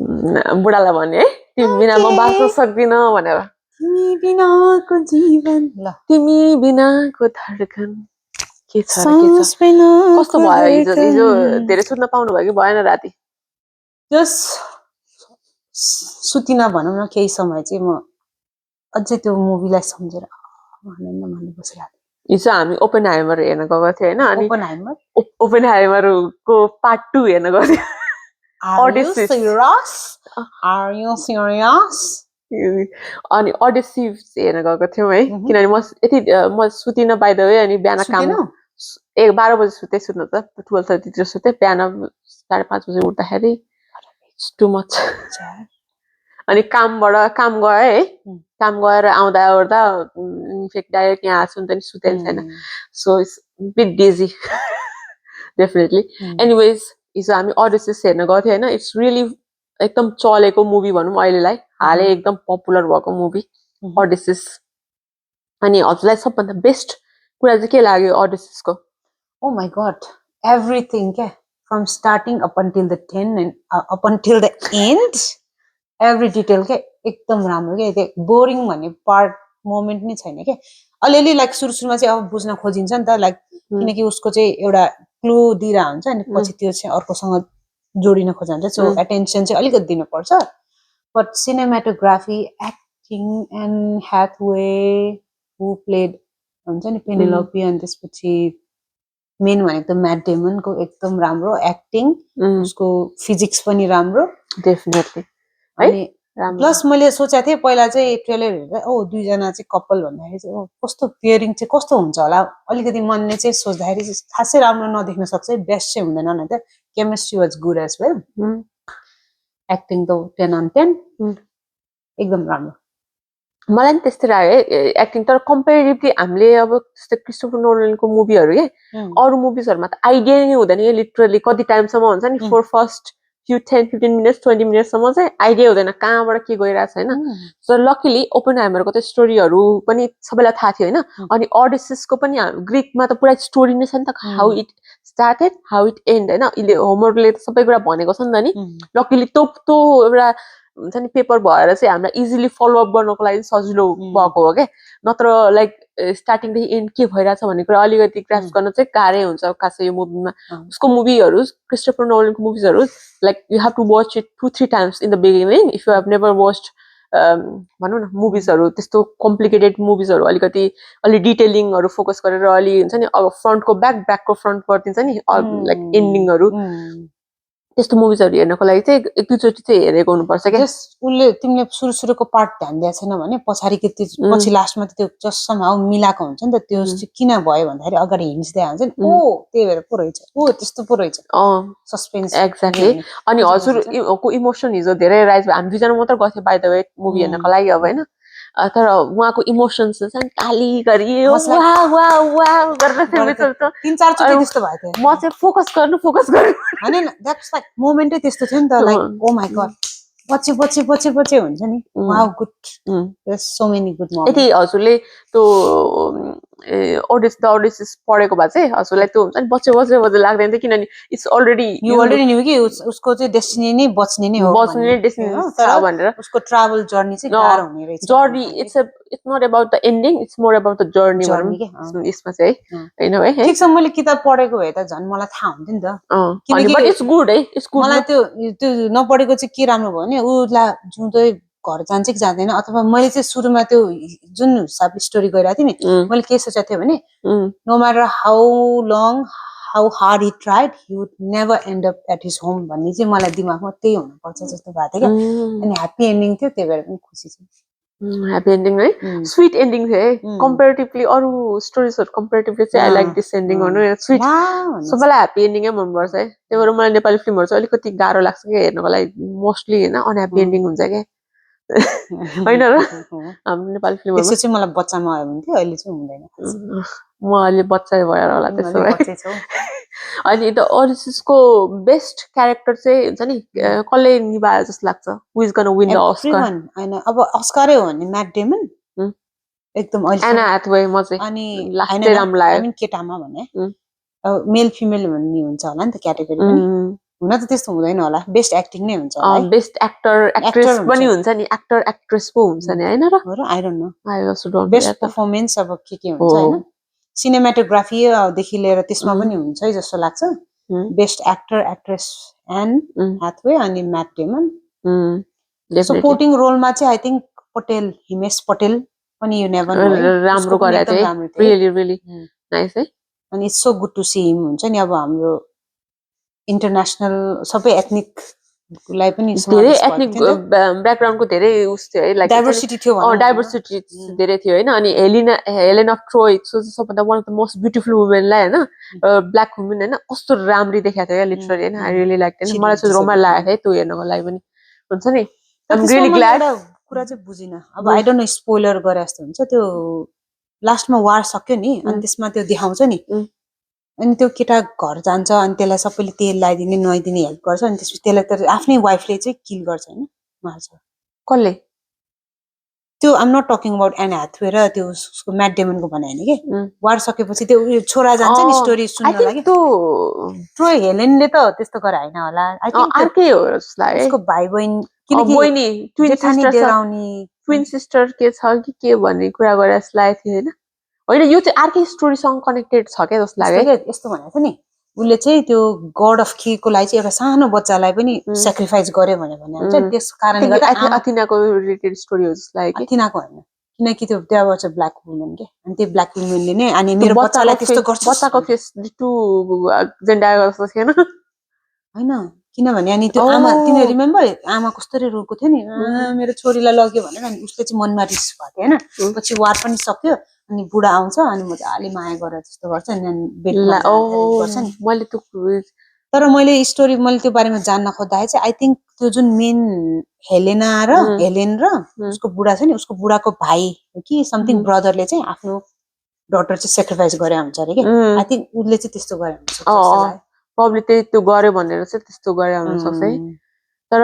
बुढालाई भने है तिमी बिना म बाँच्न सक्दिन भनेर तिमी बिनाको जीवन ल तिमी बिनाको धड्कन के छ सास बिनाको कस्तो भयो हिजो हिजो धड्कन। धेरै सुत्न पाउनु भयो कि भएन राति जस्ट सुतिन भनौँ न केही समय चाहिँ म अझै त्यो मुभीलाई सम्झेर आनन्द मान्नु बसिरहेको हिजो हामी ओपन हाइमर हेर्न गएको थियौँ होइन अनि ओपनहाइमर ओपन हाइमरको पार्ट 2 हेर्न गएको थियौँ Are you Odysseus. serious? Are you serious? अनि ओडेसी हेर्न गएको थियौँ है Mhm. किनभने म सुतिन बाइ द वे अनि बिहान काम सुतेनौ? 12 बजे सुते सुत्नु त 12:30 तिर सुते बिहान 5:30 बजे उठ्दाखेरि टु मच अनि काम गए है काम गएर आउँदा ओर्दा इनफेक्ट डाइरेक्ट यहाँ आएको नि सुतेन छैन so it's bit dizzy definitely anyways हिजो हामी ओडेसिस हेर्न गएको थियौँ होइन इट्स रियली एकदम चलेको मुभी भनौँ अहिलेलाई हालै एकदम पपुलर भएको मुभी ओडेसिस अनि हजुरलाई सबभन्दा बेस्ट कुरा चाहिँ के लाग्यो ओडेसिसको Oh my God. Everything, क्या? From starting up until the 10 and up until the end, every detail क्या एकदम राम्रो क्या त्यो बोरिङ भन्ने पार्ट मोमेन्ट नै छैन क्या अलिअलि लाइक सुरुमा चाहिँ अब बुझ्न खोजिन्छ नि त लाइक किनकि उसको चाहिँ एउटा क्लु दिइरहेको हुन्छ अनि पछि त्यो चाहिँ अर्कोसँग जोडिन खोज्छ सो एटेन्सन चाहिँ अलिकति दिनुपर्छ but cinematography acting and Hathaway who played हुन्छ नि पेनेलोपी अनि त्यसपछि मेन भनेको त म्याट डेमनको एकदम राम्रो एक्टिङ उसको फिजिक्स पनि राम्रो डेफिनेटली अनि प्लस मैले सोचेको थिएँ पहिला चाहिँ ट्रेलर हेर्दा दुईजना चाहिँ कपाल भन्दाखेरि चाहिँ कस्तो पेयरिङ चाहिँ कस्तो हुन्छ होला अलिकति मनले चाहिँ सोच्दाखेरि खासै राम्रो नदेख्न सक्छ बेस्ट चाहिँ हुँदैन नि त chemistry was good as well acting त 10/10 एकदम राम्रो मलाई पनि त्यस्तै लाग्यो एक्टिङ तर कम्पेरिटिभली हामीले अब जस्तै क्रिस्टोफर नोलनको मुभीहरू के अरू मुभिजहरूमा त आइडिया नै हुँदैन कि लिटरली कति टाइमसम्म हुन्छ नि फर फर्स्ट फ्यु 10-15 मिनट्स 20 मिनट्ससम्म चाहिँ आइडिया हुँदैन कहाँबाट के गइरहेको छ होइन सो लकिली ओपन हाइमरको त स्टोरीहरू पनि सबैलाई थाहा थियो होइन अनि ओडेसिसको पनि ग्रिकमा त पुरा स्टोरी नै छ नि त how it started how it and होइन होमवर्कले त सबै कुरा भनेको छ नि त नि लकिली त्यो एउटा हुन्छ नि पेपर भएर चाहिँ हामीलाई इजिली फलोअप गर्नको लागि सजिलो भएको हो क्या नत्र लाइक स्टार्टिङदेखि एन्ड के भइरहेछ भन्ने कुरा अलिकति ग्रास्प गर्न चाहिँ गाह्रै हुन्छ खासै यो मुभीमा उसको मुभीहरू क्रिस्टोफर नोलनको मुभिजहरू like you have to watch it 2-3 times in the beginning if you have never watched भनौँ न मुभिजहरू त्यस्तो कम्प्लिकेटेड मुभिजहरू अलिकति अलि डिटेलिङहरू फोकस गरेर अलि हुन्छ नि अब फ्रन्टको ब्याकको फ्रन्ट गरिदिन्छ नि लाइक एन्डिङहरू त्यस्तो मुभिजहरू हेर्नको लागि चाहिँ एक दुईचोटि चाहिँ हेरेको हुनुपर्छ क्या उसले तिमीले सुरुको पार्ट ध्यान दिएको छैन भने पछाडिको त्यो पछि लास्टमा त्यो जससँग मिलाएको हुन्छ नि त त्यो चाहिँ किन भयो भन्दाखेरि अगाडि हिन्ट्स दिएको हुन्छ नि त्यही भएर पो रहेछ त्यस्तो पो रहेछ सस्पेन्स एक्ज्याक्टली अनि हजुरको इमोसन हिजो धेरै राइज भयो हामी दुईजना मात्र गएको थियो बाइ द वे मुभी हेर्नको लागि अब होइन तर उहाँको इमोसन्स चाहिँ काली गरी म चाहिँ फोकस गर्नु हैन द्याट्स लाइक मोमेन्टै त्यस्तो थियो नि त लाइक ओ माय गॉड पछि हुन्छ नि wow good so many good moment यदि हजुरले त्यो ओडेसिस पढेको भए चाहिँ हजुरलाई त्यो हुन्छ नि बच्चे लाग्दैन थियो किनभने it's already you already new कि उसको चाहिँ डेस्टिनी नै बच्ने नै हो भनेर उसको ट्राभल जर्नी चाहिँ गाह्रो हुने रहेछ journey it's not about the ending it's more about the journey यसमा चाहिँ हैन है ठीक छ मैले किताब पढेको भए त झन् मलाई थाहा हुन्थ्यो नि त किनकि इट्स गुड है इट्स गुड मलाई त्यो नपढेको चाहिँ के राम्रो भयो भने उसलाई जिउँदै घर जान्छ कि जाँदैन अथवा मैले चाहिँ सुरुमा त्यो जुन हिसाबले स्टोरी गइरहेको थिएँ नि मैले के सोचेको थिएँ भने no matter how long how hard he tried he would never end up at his home भन्ने चाहिँ मलाई दिमागमा त्यही हुनुपर्छ जस्तो भएको थियो क्या अनि ह्याप्पी एन्डिङ थियो त्यही भएर पनि खुसी छु ह्याप्पी एन्डिङ है स्वीट एन्डिङ थियो है कम्पेरिटिभली अरू स्टोरिजहरू कम्पेरिटिभली चाहिँ आई लाइक दिस एन्डिङ गर्नु स्वीट सबैलाई ह्याप्पी एन्डिङै मनपर्छ है त्यही भएर मलाई नेपाली फिल्महरू चाहिँ अलिकति गाह्रो लाग्छ क्या हेर्नको लागि मोस्टली होइन अनह्याप्पी एन्डिङ हुन्छ क्या होइन र हाम्रो नेपाली फिल्महरू त्यसो चाहिँ मलाई बच्चामा आयो भने थियो अहिले चाहिँ हुँदैन म अहिले बच्चा भएर होला त्यसो भए अनि त ओडेसिसको बेस्ट क्यारेक्टर चाहिँ हुन्छ नि कसले निभायो जस्तो लाग्छ हु इज गोना विन द अस्कार हैन अब अस्कारै हो भने म्याट डेमन एकदम एना ह्याथवे म चाहिँ अनि लास्टै राम्रो लाग्यो केटामा भने मेल फिमेल भन्ने हुन्छ होला नि त क्याटेगोरी पनि हुन त त्यस्तो हुँदैन होला बेस्ट एक्टिङ नै हुन्छ होला है बेस्ट एक्टर एक्ट्रेस हुन्छ। पनि हुन्छ नि एक्टर एक्ट्रेस पो हुन्छ नि हैन र हो र I don't know I also don't best performance अब के हुन्छ हैन सिनेमाटोग्राफी देखि लिएर त्यसमा पनि हुन्छ है जस्तो लाग्छ best actor actress and Hathaway अनि म्याट डेमन सपोर्टिङ रोलमा चाहिँ आई थिंक पटेल हिमेश पटेल पनि यु नेभर नो है राम्रो गरे एकदम थियो राम्रो थियो रियली रियली नाइस है अनि it's so good to see him हुन्छ नि अब हाम्रो इन्टरनेशनल सबै एथनिकलाई पनि धेरै एथनिक ब्याकग्राउन्डको धेरै उस थियो है लाइक डाइभर्सिटी थियो डाइभर्सिटी धेरै थियो हैन अनि हेलेन अफ ट्रोय सो सबभन्दा one of the most beautiful वुमेनलाई हैन ब्ल्याक वुमेन हैन कस्तो राम्ररी देखाएको थियो लिटरली हैन आई रियली लाइक हैन मलाई चाहिँ रमाइलो लागेको थियो त्यो हेर्नको लागि पनि हुन्छ नि आई एम रियली ग्ल्याड कुरा चाहिँ बुझिन अब आई डोन्ट नो स्पोइलर गरे जस्तो हुन्छ त्यो लास्टमा वार सक्यो नि अनि त्यसमा त्यो देखाउँछ नि अनि त्यो केटा घर जान्छ अनि त्यसलाई सबैले तेल लगाइदिने नुहाइदिने हेल्प गर्छ अनि त्यसपछि त्यसलाई त आफ्नै वाइफले चाहिँ किल गर्छ हैन मार्छ कसले त्यो आम not talking about an Hathaway र त्यो उसको म्याट डेमनको भने हैन के वार सकेपछि त्यो छोरा जान्छ नि स्टोरी सुन्न लागि ट्रोय हेलेनले त त्यस्तो गरे हैन होला आई थिंक अर्कै हो जस्तो लाग्यो उसको भाइ बहिनी किनकि बहिनी ट्विन सिस्टर के छ के भन्ने कुरा गरे जस्तो लागेको थियो हैन होइन यो चाहिँ अर्कै स्टोरीसँग कनेक्टेड छ क्या जस्तो लाग्यो यस्तो भनेको थियो नि उसले चाहिँ त्यो गड अफ खीको लागि चाहिँ एउटा सानो बच्चालाई पनि सेक्रिफाइस गर्यो भने हुन्छ त्यस कारणले गर्दा अथिनाको रिलेटेड स्टोरी हो जस्तो लाग्यो अथिनाको हैन किनकि त्यो त्यहाँ चाहिँ ब्ल्याक वुमेन के अनि त्यो ब्ल्याक वुमेनले नै अनि मेरो बच्चालाई त्यस्तो गर्छ बच्चाको फेस टु जेन्डा जस्तो थिएन हैन किनभने अनि त्यो आमा तिमीले रिमेम्बर आमा कस्तरी रोएको थियो नि मेरो छोरीलाई लग्यो भनेर अनि उसले चाहिँ मनमा रिस भएको हैन पछि वार पनि सक्यो अनि बुढा आउँछ अनि मजाले माया गरेर जस्तो गर्छ अनि बेडमा गर्छ नि मैले त्यो तर मैले स्टोरी मैले त्यो बारेमा जान्न खोज्दाखेरि चाहिँ आई थिंक त्यो जुन मेन हेलेन र उसको बुढा छ नि उसको बुढाको भाइ कि समथिङ ब्रदरले चाहिँ आफ्नो डटर चाहिँ सेक्रिफाइस गरे हुन्छ अरे के आई थिंक उसले चाहिँ त्यस्तो गरे हुन्छ प्रब्लम त्यही त्यो गर्यो भनेर चाहिँ त्यस्तो गरे हुन सक्छ है तर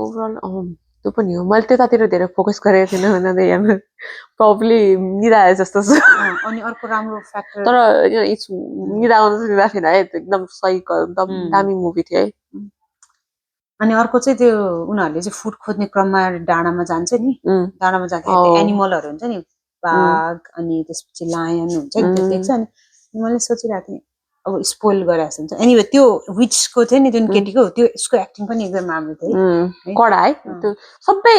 ओभरअल त्यो पनि हो मैले त्यतातिर धेरै फोकस गरेको थिइनँ होइन प्रब्ली निदा जस्तो छ अनि अर्को राम्रो फ्याक्टर तर निदा आउनु थिएन है एकदम सही एकदम दामी मुभी थियो है अनि अर्को चाहिँ त्यो उनीहरूले चाहिँ फुड खोज्ने क्रममा डाँडामा जान्छ नि डाँडामा जाँदाखेरि एनिमलहरू हुन्छ नि बाघ अनि त्यसपछि लायन हुन्छ नि त्यो देख्छ अनि मैले सोचिरहेको थिएँ अब स्पोइल गरेर हुन्छ एनिवे त्यो विचको थियो नि जुन केटीको त्यो उसको एक्टिङ पनि एकदम राम्रो थियो कडा है त्यो सबै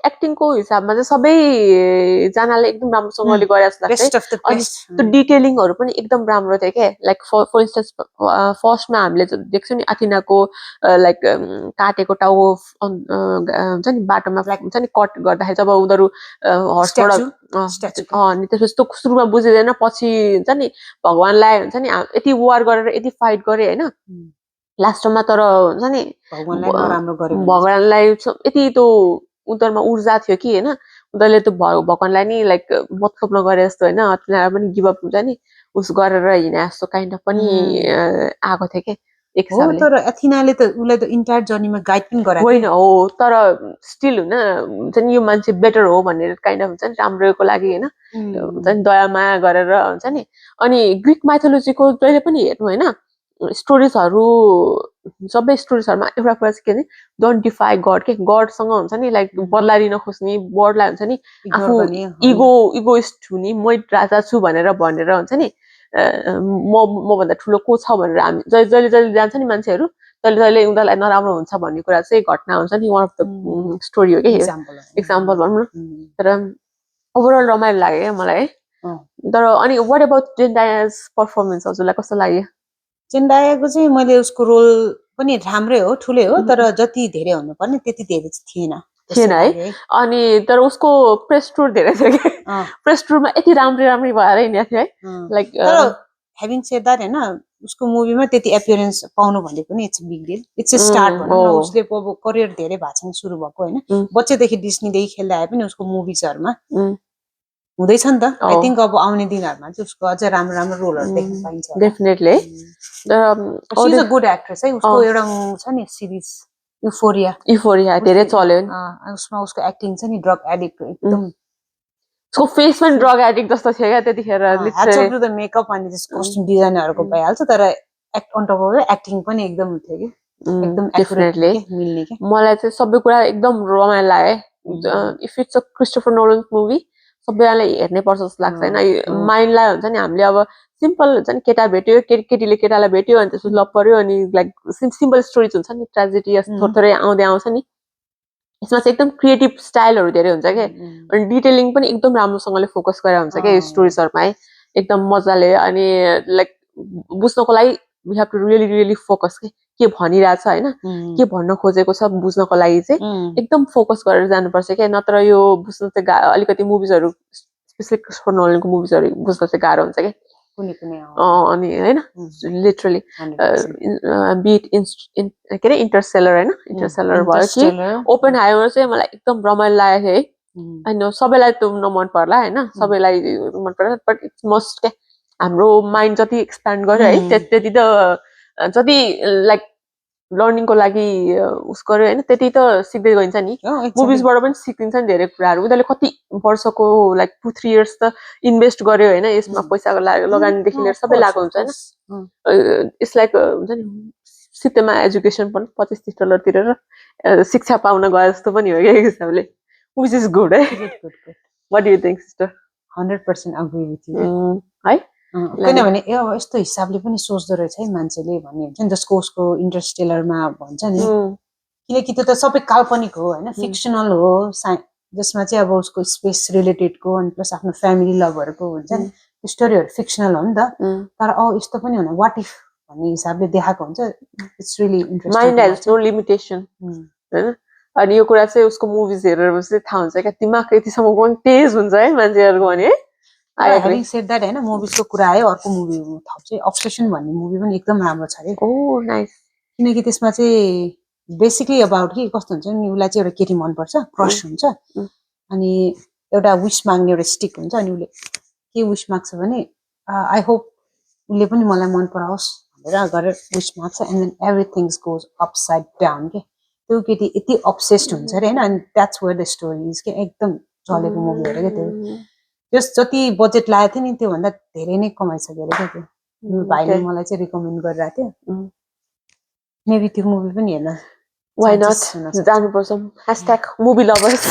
एक्टिङको हिसाबमा चाहिँ सबैजनाले एकदम राम्रोसँगले गरे जस्तो लाग्छ अनि त्यो डिटेलिङहरू पनि एकदम राम्रो थियो क्या लाइक फर इन्स्टेन्स फर्स्टमा हामीले देख्छौँ नि अथिनाको लाइक काटेको टाउ हुन्छ नि बाटोमा हुन्छ नि कट गर्दाखेरि जब उनीहरू हर्सबाट अनि त्यसपछि त्यो सुरुमा बुझिँदैन पछि हुन्छ नि भगवान्लाई हुन्छ नि यति वार गरेर यति फाइट गरे होइन लास्टमा तर हुन्छ नि भगवान्लाई यति त्यो उनीहरूमा ऊर्जा थियो कि होइन उनीहरूले त्यो भगवान्लाई नि लाइक मतलब नगरे जस्तो होइन तिनीहरूलाई पनि गिभअप हुन्छ नि उस गरेर हिँडे जस्तो काइन्ड अफ पनि आएको थियो क्या तर एथिनाले त उसलाई त इन्टायर जर्नीमा गाइड पनि गराएको होइन हो तर स्टिल होइन हुन्छ नि यो मान्छे बेटर हो भनेर काइन्ड अफ हुन्छ नि राम्रोको लागि होइन हुन्छ नि दया माया गरेर हुन्छ नि अनि ग्रिक माइथोलोजीको जहिले पनि हेर्नु होइन स्टोरिजहरू सबै स्टोरिजहरूमा एउटा कुरा चाहिँ के भने डोन्ट डिफाई गड के गडसँग हुन्छ नि लाइक बदला लिन खोज्ने वर्डलाई हुन्छ नि आफू इगोइस्ट हुने मै राजा छु भनेर हुन्छ नि मभन्दा ठुलो को छ भनेर हामी जहिले जहिले जान्छ नि मान्छेहरू जहिले जहिले उनीहरूलाई नराम्रो हुन्छ भन्ने कुरा चाहिँ घटना हुन्छ नि वान अफ द स्टोरी हो कि इक्जाम्पल भनौँ न तर ओभरअल रमाइलो लाग्यो क्या मलाई है तर अनि वाट अबाउट जेन्डायाज पर्फर्मेन्स हजुरलाई कस्तो लाग्यो जेन्डायाको चाहिँ मैले उसको रोल पनि राम्रै हो ठुलै हो तर जति धेरै हुनुपर्ने त्यति धेरै चाहिँ थिएन है अनि तर उसको प्रेस टुर धेरै थियो कि प्रेस टुरमा यति राम्रै भएर हिँडेको थियो है लाइक ह्याभिङ सेड द्याट होइन उसको मुभीमा त्यति एपियरेन्स पाउनु भनेको नि it's big deal it's start भनौँ न उसले अब करियर धेरै भएको छ सुरु भएको होइन बच्चैदेखि डिस्नीदेखि खेल्दा आए पनि उसको मुभिजहरूमा हुँदैछ नि त आई थिंक अब आउने दिनहरूमा चाहिँ उसको अझ राम्रो राम्रो रोलहरू देख्न पाइन्छ definitely she is a good actress है उसको एउटा छ नि सिरिज युफोरिया धेरै चल्यो नि उसमा उसको एक्टिङ छ नि ड्रग एडिक्ट एकदम उसको फेस पनि ड्रग एडिक्ट जस्तो थियो क्या त्यतिखेर मेकअप अनि कस्ट्युम डिजाइनरहरूको भइहाल्छ तर act on top of acting पनि एकदम थियो कि एकदम डेफिनेटली मिल्ने के मलाई चाहिँ सबै कुरा एकदम रमाइलो लाग्यो if it's a Christopher Nolan movie सबैजनाले हेर्नै पर्छ जस्तो लाग्छ होइन माइन्डलाई हुन्छ नि हामीले अब सिम्पल हुन्छ नि केटा भेट्यो केटीले केटालाई भेट्यो अनि त्यसपछि लभ पर्यो अनि लाइक सिम्पल स्टोरिज हुन्छ नि ट्रेजेडी थोरै थोरै आउँदै आउँछ नि यसमा चाहिँ एकदम क्रिएटिभ स्टाइलहरू धेरै हुन्छ क्या अनि डिटेलिङ पनि एकदम राम्रोसँगले फोकस गरेर हुन्छ क्या स्टोरिजहरूमा है एकदम मजाले अनि लाइक बुझ्नको लागि we have to really really focus के भनिरहेछ होइन के भन्न खोजेको छ बुझ्नको लागि चाहिँ एकदम फोकस गरेर जानुपर्छ क्या नत्र यो बुझ्नु चाहिँ अलिकति मुभिजहरू स्पेसली क्रिस्टोफर नोलनको मुभिजहरू बुझ्न चाहिँ गाह्रो हुन्छ क्या अनि होइन लिटरली बिट के अरे इन्टरसेलर होइन इन्टरसेलर भयो कि ओपन हाइमर चाहिँ मलाई एकदम रमाइलो लागेको थियो है होइन सबैलाई त नमन पर्ला होइन सबैलाई मन पर्ला बट इट्स मस्ट क्या हाम्रो माइन्ड जति एक्सप्यान्ड गर्यो है त्यति त जति लाइक लर्निङको लागि उस गर्यो होइन त्यति त सिक्दै गइन्छ नि मुभिजबाट पनि सिकिन्छ नि धेरै कुराहरू उनीहरूले कति वर्षको लाइक 2-3 इयर्स त इन्भेस्ट गर्यो होइन यसमा पैसा लगानीदेखि लिएर सबै लगाएको हुन्छ होइन इट्स लाइक हुन्छ नि सित्तैमा एजुकेसन पनि $25-30 तिरेर शिक्षा पाउन गए जस्तो पनि हो क्या एक हिसाबले विच इज गुड है what do you think sister 100% agree with you है किनभने अब यस्तो हिसाबले पनि सोच्दो रहेछ है मान्छेले भन्ने हुन्छ नि जसको उसको इन्टरस्टेलरमा भन्छ नि किनकि त्यो त सबै काल्पनिक हो होइन फिक्सनल हो जसमा चाहिँ अब उसको स्पेस रिलेटेडको अनि प्लस आफ्नो फ्यामिली लभहरूको हुन्छ नि त्यो स्टोरीहरू फिक्सनल हो नि त तर यस्तो पनि हुन वाट इफ भन्ने हिसाबले देखाएको हुन्छ it's really interesting mind has no limitation होइन अनि यो कुरा चाहिँ उसको मुभिज हेरेर चाहिँ थाहा हुन्छ क्या दिमाग यतिसम्म पनि तेज हुन्छ है मान्छेहरूको भने Having said that, होइन मुभिजको कुरा आयो अर्को मुभी थप चाहिँ अब्सेसन भन्ने मुभी पनि एकदम राम्रो छ अरे ओह नाइस किनकि त्यसमा चाहिँ बेसिकली अबाउट कि कस्तो हुन्छ नि उसलाई चाहिँ एउटा केटी मनपर्छ क्रस हुन्छ अनि एउटा विस माग्ने एउटा स्टिक हुन्छ अनि उसले के विस माग्छ भने आई होप उसले पनि मलाई मन पराओस् भनेर गरेर विस माग्छ and then everything's goes upside down के त्यो केटी यति अब्सेस्ड हुन्छ अरे होइन अनि that's where the story is के एकदम चलेको मुभी हो क्या त्यो जस जति बजेट लागेको थियो नि त्योभन्दा धेरै नै कमाइसक्यो अरे क्या त्यो भाइले मलाई चाहिँ रिकमेन्ड गरिरहेको थियो मेबी त्यो मुभी पनि हेर्न वाइ नट जानुपर्छ #movie lovers